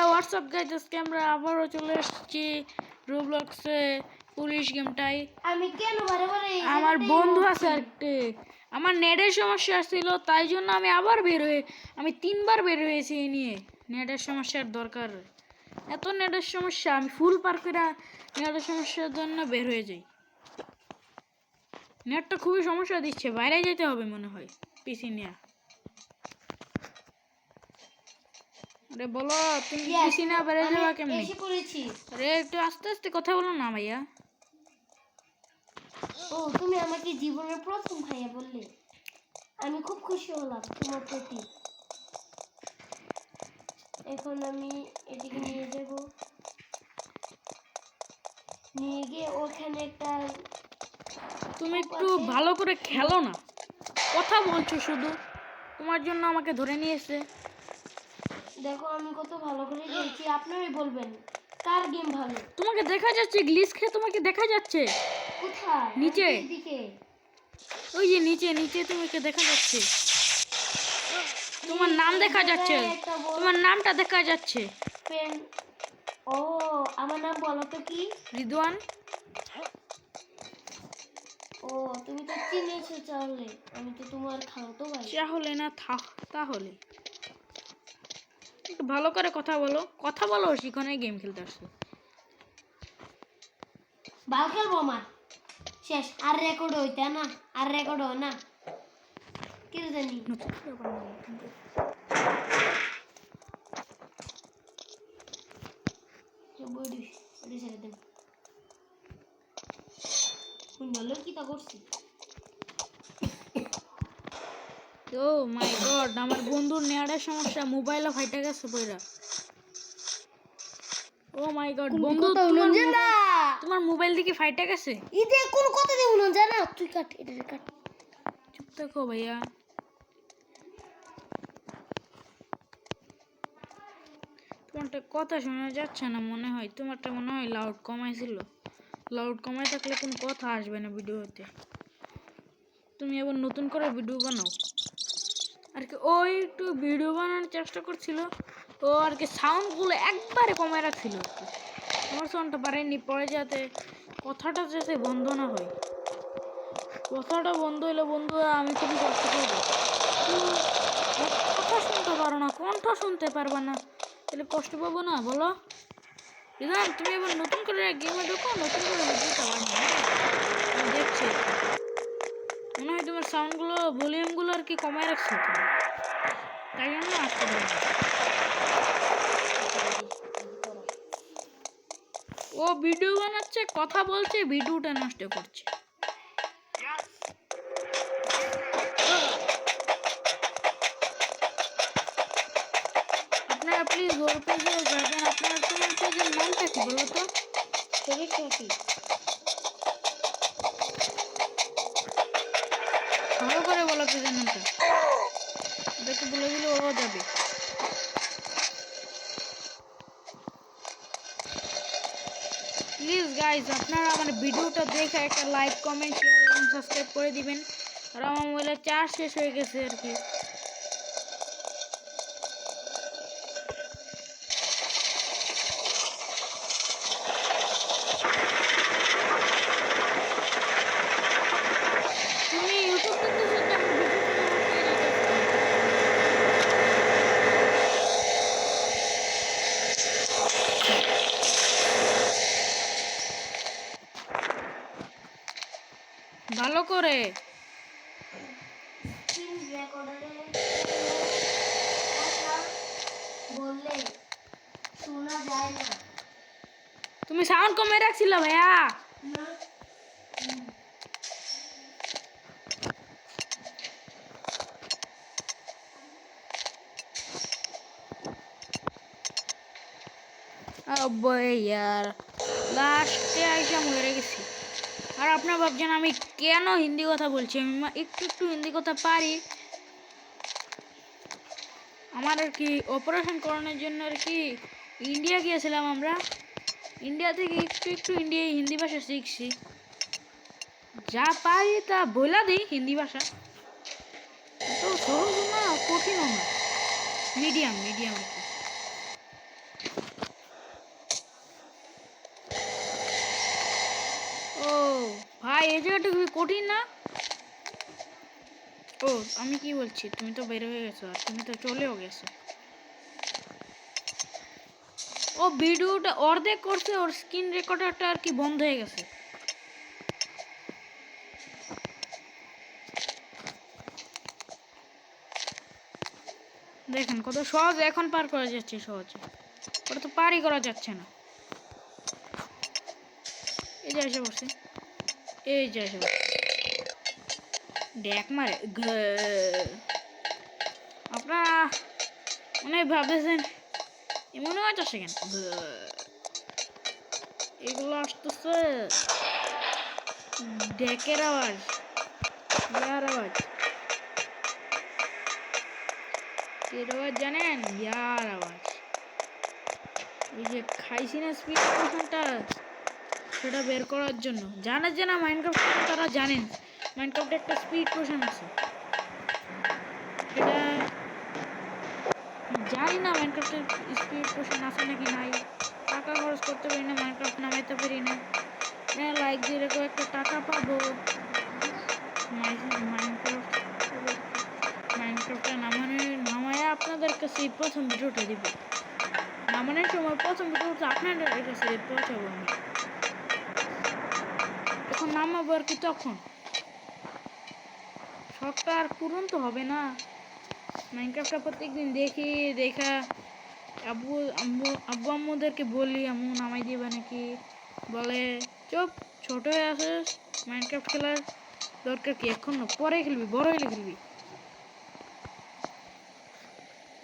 WhatsApp guys, আজকে আমরা আবারও চলে এসেছি রোবলক্সে পুলিশ গেমটাই। আমি কেন বারে আমার বন্ধু আছে একটি, আমার নেটের সমস্যা ছিল, তাই জন্য আমি আবার আমি 3বার বের হয়েছি এই নিয়ে। নেটের সমস্যার দরকার, এত নেটের সমস্যা, আমি ফুল পার করে নেটের সমস্যার জন্য বের হয়ে যাই। নেটটা খুবই সমস্যা দিচ্ছে, বাইরে যেতে হবে মনে হয় পিসি নিয়ে। আরে বলো, তুমি পিসি না বেড়ে যাওয়া কেমনি? আরে একটু আস্তে আস্তে কথা বলো না ভাইয়া। ও, তুমি আমাকে জীবনের প্রথম ভাইয়া বললে, আমি খুব খুশি হলাম তোমার প্রতি। এখন আমি এটিকে নিয়ে যাব, নিয়ে গিয়ে ওখানে একটা। তুমি একটু ভালো করে খেলো না, কথা বলছো শুধু, তোমার জন্য আমাকে ধরে নিয়েছে। দেখো আমি কত ভালো করে খেলছি, আপনারাই বলবেন কার গেম ভালো। তোমাকে দেখা যাচ্ছে, গ্লিচ খেয়ে তোমাকে দেখা যাচ্ছে। কোথায়? নিচে, দিকে। ওই যে নিচে নিচে তোমাকে দেখা যাচ্ছে। তোমার নাম দেখা যাচ্ছে, তোমার নামটা দেখা যাচ্ছে। ও, আমার নাম বলো তো কি? রিদওয়ান। ও, তুমি তো চিনেছো, তাহলে আমি তো তোমার খালাতো ভাই। তাহলে না তাহলে একটু ভালো করে কথা বলো, কথা বলো, শিখনে গেম খেলতে আসছো। বাল খেলবো আমার শেষ, আর রেকর্ড হইতে না, আর রেকর্ড হয় না, কি জানি। কি তা করছি? ও মাই গড, আমার বন্ধুর নেয়ারের সমস্যা, মোবাইলও ফাইটা গেছে পয়রা। ও মাই গড বন্ধু, তোমার মোবাইল দিকে ফাইটা গেছে। ইদে কোন কথা দেব না জানা, তুই কাট, এটা কাট। চুপ থাকো ভাইয়া। তোমারটা কথা শোনা যাচ্ছে না মনে হয়, তোমারটা মনে হয় লাউড কমাইছিল। লাউড কমাই থাকলে কোনো কথা আসবে না ভিডিওতে। তুমি আবার নতুন করে ভিডিও বানাও আর কি। ও একটু ভিডিও বানানোর চেষ্টা করছিল, ও আর কি সাউন্ডগুলো একবারে কমায় রাখছিল আর কি। আমার সাউন্ডটা পারেনি, পরে যাতে কথাটা যাতে বন্ধ না হয়। কথাটা বন্ধ হইলে বন্ধু আমি খুবই কষ্ট করবো। কথা শুনতে পারো না, কণ্ঠ শুনতে পারবা না, তাহলে কষ্ট পাবো না বলো? রিদান, তুমি এবার নতুন করে গেমে ঢোকো, নতুন করে ভিডিওটা বানাও। আমি দেখছি মনে হয় তোমার সাউন্ডগুলো, ভলিউমগুলো আর কি কমায় রাখছো তুমি, তাই জন্য আসতে পারবে। ও ভিডিও বানাচ্ছে, কথা বলছে, ভিডিওটা নষ্ট করছে। আপনারা প্লিজ ওর পেজে যাবেন। আপনার তোমার পেজের নামটা কি বলো তো? শরীর কি ভালো করে বলো পেজের নামটা, ওদেরকে বলে দিলে ওরাও যাবে। প্লিজ গাইজ, আপনারা আমার ভিডিওটা দেখে একটা লাইক, কমেন্ট, শেয়ার এবং সাবস্ক্রাইব করে দিবেন। আর আমার মোবাইলের চার্জ শেষ হয়ে গেছে আর কি। তুমি ইউটিউব দেখতেছো যে আমার ভিডিওটা নষ্ট হয়ে যাইতেছে ভালো করে। বললে শোনা যায় না। তুমি সাউন্ড কমে রাখছিল ভাইয়া। ইয়ার লাস্টে আইসা মরে গেছি। আর আপনারা ভাবছেন আমি কেন হিন্দি কথা বলছি, আমি একটু একটু হিন্দি কথা পারি। আমার আর কি অপারেশন করানোর জন্য আর কি ইন্ডিয়া গিয়েছিলাম আমরা, ইন্ডিয়া থেকে একটু একটু হিন্দি ভাষা শিখছি। যা পারি তা বলা দিই হিন্দি ভাষা, তো সহজ না কঠিনও না, মিডিয়াম মিডিয়াম আর কি। এই জায়গাটা খুবই কঠিন না? ও আমি কি বলছি, তুমি তো বের হয়ে গেছো আর তুমি তো চলেও গেছো। ও ভিডিওটা অর্ধেক করছে, ওর স্ক্রিন রেকর্ডারটা আর কি বন্ধ হয়ে গেছে। দেখেন কত সহজ এখন পার করা যাচ্ছে, সহজে। ওটা তো পারই করা যাচ্ছে না। এই যে এসে বসে, এই যে এসে বসে দেখ মারে আপনারা মনে ভাবতেছেন মনে হয় 4 সেকেন্ড এগুলো আসতেছে ডেকের আওয়াজ, ইয়ার আওয়াজ, এর আওয়াজ জানেন? ইয়ার আওয়াজ। ওই যে খাইছি না স্পিড পোশনটা, সেটা বের করার জন্য। জানে যে না মাইনক্রাফট, তারা জানেন মাইনক্রাফটে একটা স্পিড পোশন আছে। সেটা জানি না মাইনক্রাফটের স্পিড পোশন আছে নাকি নাই। টাকা খরচ করতে পারি না, মাইনক্রাফট নামাইতে পারি না। লাইক দিয়ে রেখো, একটা টাকা পাবো। মাইনক্রাফটটা নামায় আপনাদের কাছে প্রথম ভিডিওটা দিব। নামানোর সময় প্রথম ভিডিওটা আপনাদের কাছে পৌঁছাবো আমি। এখন নামাবো আর কি, তখন শখটা আর পূরণ তো হবে না। মাইনক্রাফটটা প্রত্যেকদিন দেখি, দেখা আব্বু আম্মুদেরকে বলি আম্মু নামাই দিবে নাকি, বলে চুপ ছোট হয়ে আসিস, মাইনক্রাফট খেলার দরকার কি, এখন না, পরে খেলবি, বড় হইলে খেলবি।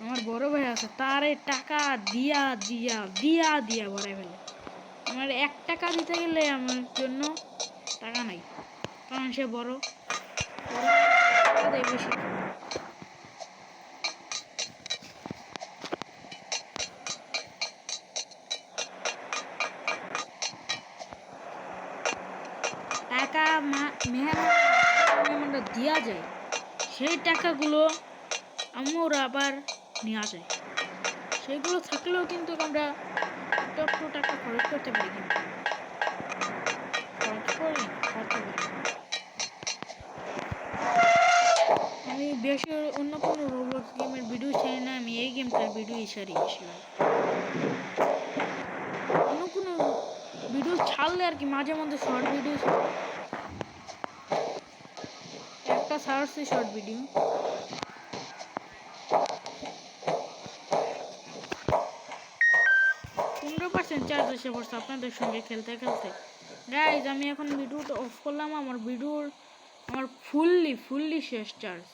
আমার বড় ভাই আছে, তারে টাকা দিয়া দিয়া দিয়া দিয়া ভরাই ফেলে। আমার 1 টাকা দিতে গেলে আমার জন্য টাকা নাই, কারণ সে বড়, বেশি। টাকা মেহমান দেওয়া যায়, সেই টাকাগুলো আমরা আবার নেওয়া যায়। সেগুলো থাকলেও কিন্তু আমরা একটু টাকা খরচ করতে পারি, কিন্তু খরচ করি করতে পারি। আমি বেশি অন্য কোনো রোবট গেমের ভিডিও ছাড়ি না, আমি এই গেমটার ভিডিওই ছাড়ি বেশিরভাগ। অন্য কোনো ভিডিও ছাড়লে আর কি মাঝে মধ্যে শর্ট ভিডিও একটা ছাড়ছি, শর্ট ভিডিও। চার্জ এসে পড়ছে আপনাদের সঙ্গে খেলতে খেলতে। গাইজ আমি এখন ভিডিওটা অফ করলাম, আমার ফুললি শেষ চার্জ।